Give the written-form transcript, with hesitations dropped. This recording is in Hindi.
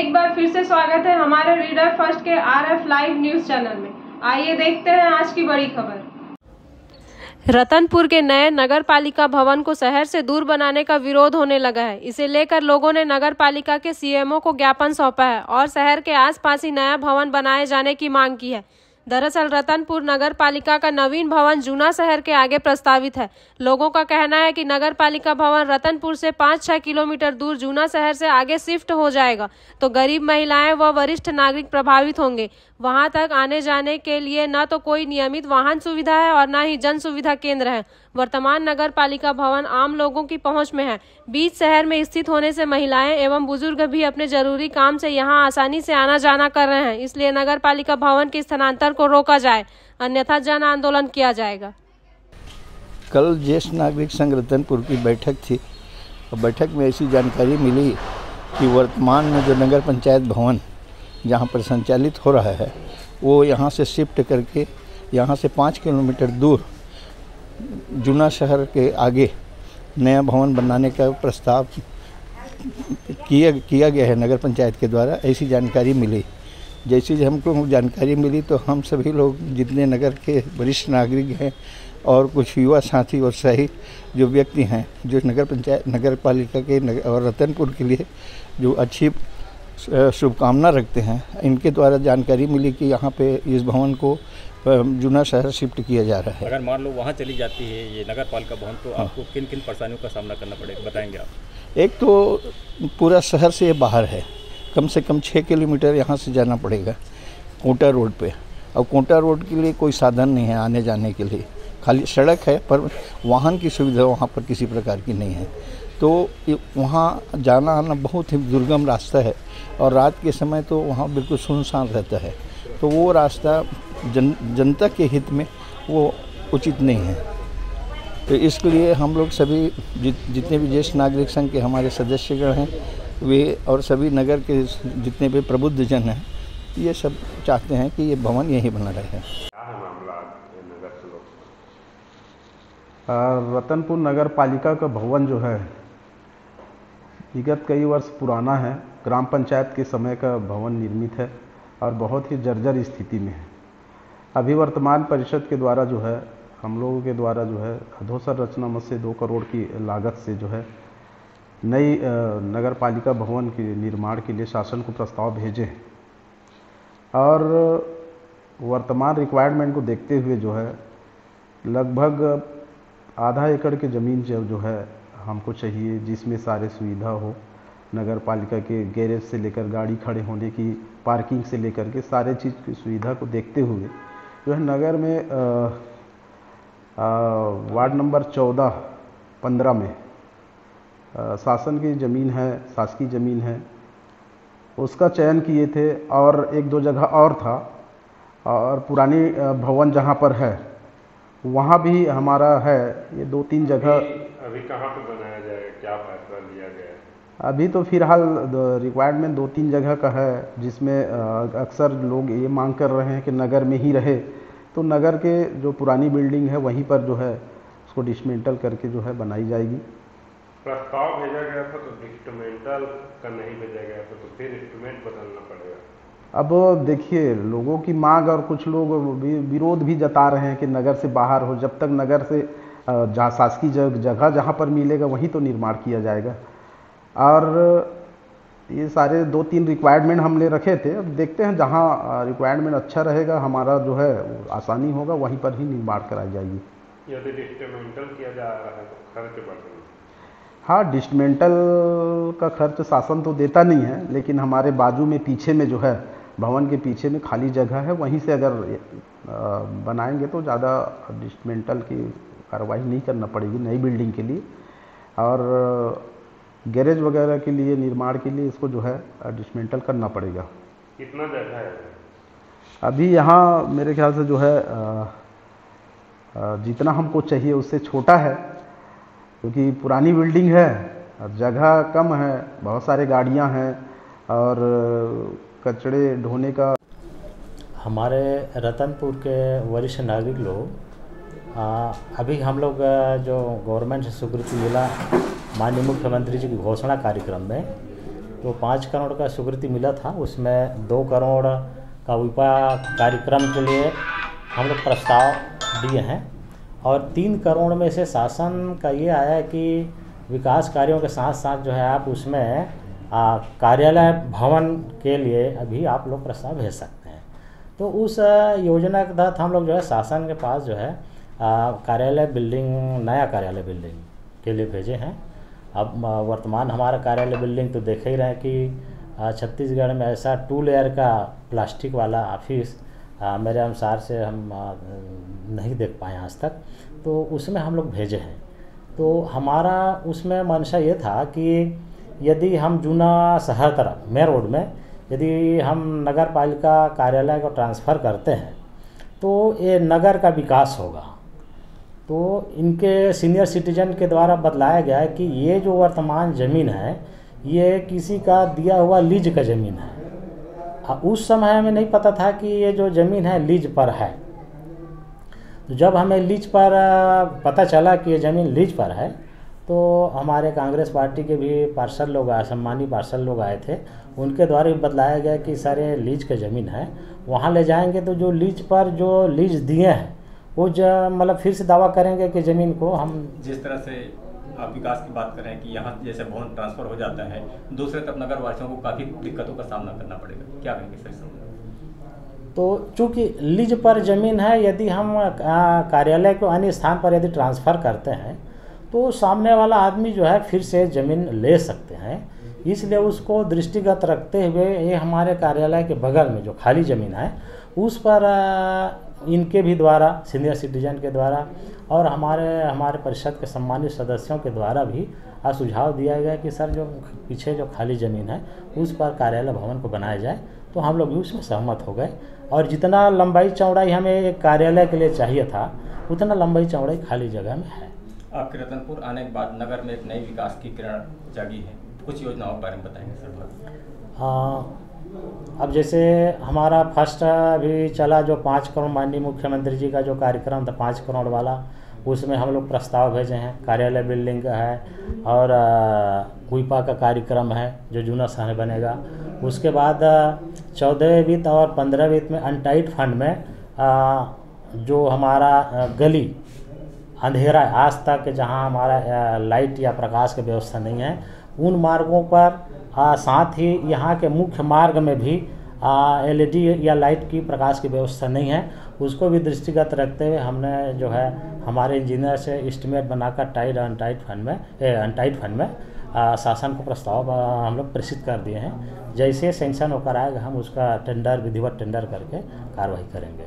एक बार फिर से स्वागत है हमारे रीडर फर्स्ट के RF लाइव न्यूज चैनल में। आइए देखते हैं आज की बड़ी खबर। रतनपुर के नए नगर पालिका भवन को शहर से दूर बनाने का विरोध होने लगा है। इसे लेकर लोगों ने नगर पालिका के CMO को ज्ञापन सौंपा है और शहर के आसपास ही नया भवन बनाए जाने की मांग की है। दरअसल रतनपुर नगर पालिका का नवीन भवन जूना शहर के आगे प्रस्तावित है। लोगों का कहना है कि नगर पालिका भवन रतनपुर से 5-6 किलोमीटर दूर जूना शहर से आगे शिफ्ट हो जाएगा तो गरीब महिलाएं व वरिष्ठ नागरिक प्रभावित होंगे। वहां तक आने जाने के लिए न तो कोई नियमित वाहन सुविधा है और न ही जन सुविधा केंद्र है। वर्तमान नगर पालिका भवन आम लोगों की पहुंच में है। बीच शहर में स्थित होने से महिलाएं एवं बुजुर्ग भी अपने जरूरी काम से यहां आसानी से आना जाना कर रहे हैं। इसलिए नगर पालिका भवन के स्थानांतरण को रोका जाए, अन्यथा जन आंदोलन किया जाएगा। कल ज्येष्ठ नागरिक संघ रतनपुर की बैठक थी और बैठक में ऐसी जानकारी मिली कि वर्तमान में जो नगर पंचायत भवन जहाँ पर संचालित हो रहा है वो यहाँ से शिफ्ट करके यहाँ से 5 किलोमीटर दूर जूना शहर के आगे नया भवन बनाने का प्रस्ताव किया गया है नगर पंचायत के द्वारा। ऐसी जानकारी मिली। जैसी हमको जानकारी मिली तो हम सभी लोग जितने नगर के वरिष्ठ नागरिक हैं और कुछ युवा साथी और सही जो व्यक्ति हैं जो नगर पालिका के और रतनपुर के लिए जो अच्छी शुभकामना रखते हैं, इनके द्वारा जानकारी मिली कि यहाँ पे इस भवन को जूना शहर शिफ्ट किया जा रहा है। अगर मान लो वहाँ चली जाती है ये नगर पालिका भवन तो आपको किन किन परेशानियों का सामना करना पड़ेगा, बताएंगे आप? एक तो पूरा शहर से ये बाहर है, कम से कम 6 किलोमीटर यहाँ से जाना पड़ेगा कोटा रोड पे। और कोटा रोड के लिए कोई साधन नहीं है आने जाने के लिए, खाली सड़क है पर वाहन की सुविधा वहाँ पर किसी प्रकार की नहीं है। तो वहाँ जाना आना बहुत ही दुर्गम रास्ता है और रात के समय तो वहाँ बिल्कुल सुनसान रहता है। तो वो रास्ता जनता के हित में वो उचित नहीं है। तो इसके लिए हम लोग सभी जितने भी ज्येष्ठ नागरिक संघ के हमारे सदस्यगण हैं वे और सभी नगर के जितने भी प्रबुद्ध जन हैं ये सब चाहते हैं कि ये भवन यहीं बना रहे। रतनपुर नगर पालिका का भवन जो है विगत कई वर्ष पुराना है। ग्राम पंचायत के समय का भवन निर्मित है और बहुत ही जर्जर स्थिति में है। अभी वर्तमान परिषद के द्वारा जो है हम लोगों के द्वारा जो है अधोसर रचना मद से 2 करोड़ की लागत से जो है नई नगर पालिका भवन के निर्माण के लिए शासन को प्रस्ताव भेजे और वर्तमान रिक्वायरमेंट को देखते हुए जो है लगभग आधा एकड़ की ज़मीन जो है हमको चाहिए, जिसमें सारे सुविधा हो। नगर पालिका के गैरेज से लेकर गाड़ी खड़े होने की, पार्किंग से लेकर के सारे चीज़ की सुविधा को देखते हुए जो है नगर में वार्ड नंबर 14-15 में शासन की ज़मीन है, शासकीय ज़मीन है, उसका चयन किए थे और 1-2 जगह और था। और पुरानी भवन जहाँ पर है वहाँ भी हमारा है। ये 2-3 जगह अभी कहाँ पे बनाया जाएगा, क्या फैसला लिया गया है? अभी तो फिलहाल रिक्वायरमेंट 2-3 जगह का है, जिसमें अक्सर लोग ये मांग कर रहे हैं कि नगर में ही रहे। तो नगर के जो पुरानी बिल्डिंग है वहीं पर जो है उसको डिसमेंटल करके जो है बनाई जाएगी। प्रस्ताव भेजा गया था तो डिसमेंटल का नहीं भेजा गया था तो फिर इंस्ट्रूमेंट बदलना पड़ेगा। अब देखिए लोगों की मांग और कुछ लोग विरोध भी जता रहे हैं कि नगर से बाहर हो। जब तक नगर से जहाँ शासकीय जगह जहाँ पर मिलेगा वहीं तो निर्माण किया जाएगा। और ये सारे 2-3 रिक्वायरमेंट हमने रखे थे। अब देखते हैं जहाँ रिक्वायरमेंट अच्छा रहेगा, हमारा जो है आसानी होगा, वहीं पर ही निर्माण कराई जाएगी। यदि डिसमेंटल किया जा रहा है तो खर्च बढ़ेगा। हाँ, डिसमेंटल का खर्च शासन तो देता नहीं है, लेकिन हमारे बाजू में पीछे में जो है भवन के पीछे में खाली जगह है, वहीं से अगर बनाएंगे तो ज़्यादा डिसमेंटल की कार्रवाई नहीं करना पड़ेगी नई बिल्डिंग के लिए। और गैरेज वगैरह के लिए निर्माण के लिए इसको जो है डिसमेंटल करना पड़ेगा। कितना जगह है अभी यहाँ? मेरे ख्याल से जो है जितना हमको चाहिए उससे छोटा है, क्योंकि पुरानी बिल्डिंग है और जगह कम है, बहुत सारे गाड़ियाँ हैं और कचड़े ढोने का। हमारे रतनपुर के वरिष्ठ नागरिक लोग अभी हम लोग जो गवर्नमेंट से स्वीकृति मिला माननीय मुख्यमंत्री जी की घोषणा कार्यक्रम में तो 5 करोड़ का स्वीकृति मिला था, उसमें 2 करोड़ का विपा कार्यक्रम के लिए हम लोग प्रस्ताव दिए हैं और 3 करोड़ में से शासन का ये आया है कि विकास कार्यों के साथ साथ जो है आप उसमें कार्यालय भवन के लिए अभी आप लोग प्रस्ताव भेज सकते हैं। तो उस योजना के तहत हम लोग जो है शासन के पास जो है कार्यालय बिल्डिंग, नया कार्यालय बिल्डिंग के लिए भेजे हैं। अब वर्तमान हमारा कार्यालय बिल्डिंग तो देख ही रहे हैं कि छत्तीसगढ़ में ऐसा 2 लेयर का प्लास्टिक वाला ऑफिस मेरे अनुसार से हम नहीं देख पाए आज तक, तो उसमें हम लोग भेजे हैं। तो हमारा उसमें मंशा ये था कि यदि हम जूना शहर तरफ मेन रोड में यदि हम नगर पालिका कार्यालय को ट्रांसफ़र करते हैं तो ये नगर का विकास होगा। तो इनके सीनियर सिटीजन के द्वारा बतलाया गया है कि ये जो वर्तमान ज़मीन है ये किसी का दिया हुआ लीज का ज़मीन है। उस समय हमें नहीं पता था कि ये जो ज़मीन है लीज पर है। तो जब हमें लीज पर पता चला कि ये ज़मीन लीज पर है तो हमारे कांग्रेस पार्टी के भी पार्षद लोग आए, सम्मानी पार्षद लोग आए थे, उनके द्वारा भी बतलाया गया कि सर ये लीज का ज़मीन है, वहाँ ले जाएंगे तो जो लीज पर जो लीज दिए हैं वो मतलब फिर से दावा करेंगे कि ज़मीन को हम जिस तरह से आप विकास की बात कर रहे हैं कि यहाँ जैसे भवन ट्रांसफ़र हो जाता है, दूसरे तरफ नगर वासियों को काफ़ी दिक्कतों का सामना करना पड़ेगा, क्या कहेंगे सर? तो चूँकि लीज पर ज़मीन है, यदि हम कार्यालय को अन्य स्थान पर यदि ट्रांसफ़र करते हैं तो सामने वाला आदमी जो है फिर से ज़मीन ले सकते हैं। इसलिए उसको दृष्टिगत रखते हुए ये हमारे कार्यालय के बगल में जो खाली ज़मीन है उस पर इनके भी द्वारा, सीनियर सिटीजन के द्वारा और हमारे परिषद के सम्मानित सदस्यों के द्वारा भी सुझाव दिया गया कि सर जो पीछे जो खाली ज़मीन है उस पर कार्यालय भवन को बनाया जाए। तो हम लोग भी उसमें सहमत हो गए और जितना लंबाई चौड़ाई हमें एक कार्यालय के लिए चाहिए था उतना लंबाई चौड़ाई खाली जगह में है। आपके रतनपुर आने के बाद नगर में एक नई विकास की किरण जागी है, कुछ योजनाओं के बारे में बताएंगे सर? अब जैसे हमारा फर्स्ट अभी चला जो 5 करोड़ माननीय मुख्यमंत्री जी का जो कार्यक्रम था 5 करोड़ वाला, उसमें हम लोग प्रस्ताव भेजे हैं। कार्यालय बिल्डिंग का है और विपा का कार्यक्रम है जो जूना शहर बनेगा। उसके बाद 14वें वित्त और 15वें वित्त में अनटाइड फंड में जो हमारा गली अंधेरा आज तक जहां हमारा लाइट या प्रकाश की व्यवस्था नहीं है उन मार्गों पर, साथ ही यहाँ के मुख्य मार्ग में भी LED या लाइट की प्रकाश की व्यवस्था नहीं है, उसको भी दृष्टिगत रखते हुए हमने जो है हमारे इंजीनियर से एस्टिमेट बनाकर अनटाइड फंड में शासन को प्रस्ताव हम लोग प्रेषित कर दिए हैं। जैसे सेंक्शन होकर आएगा हम उसका विधिवत टेंडर करके कार्रवाई करेंगे।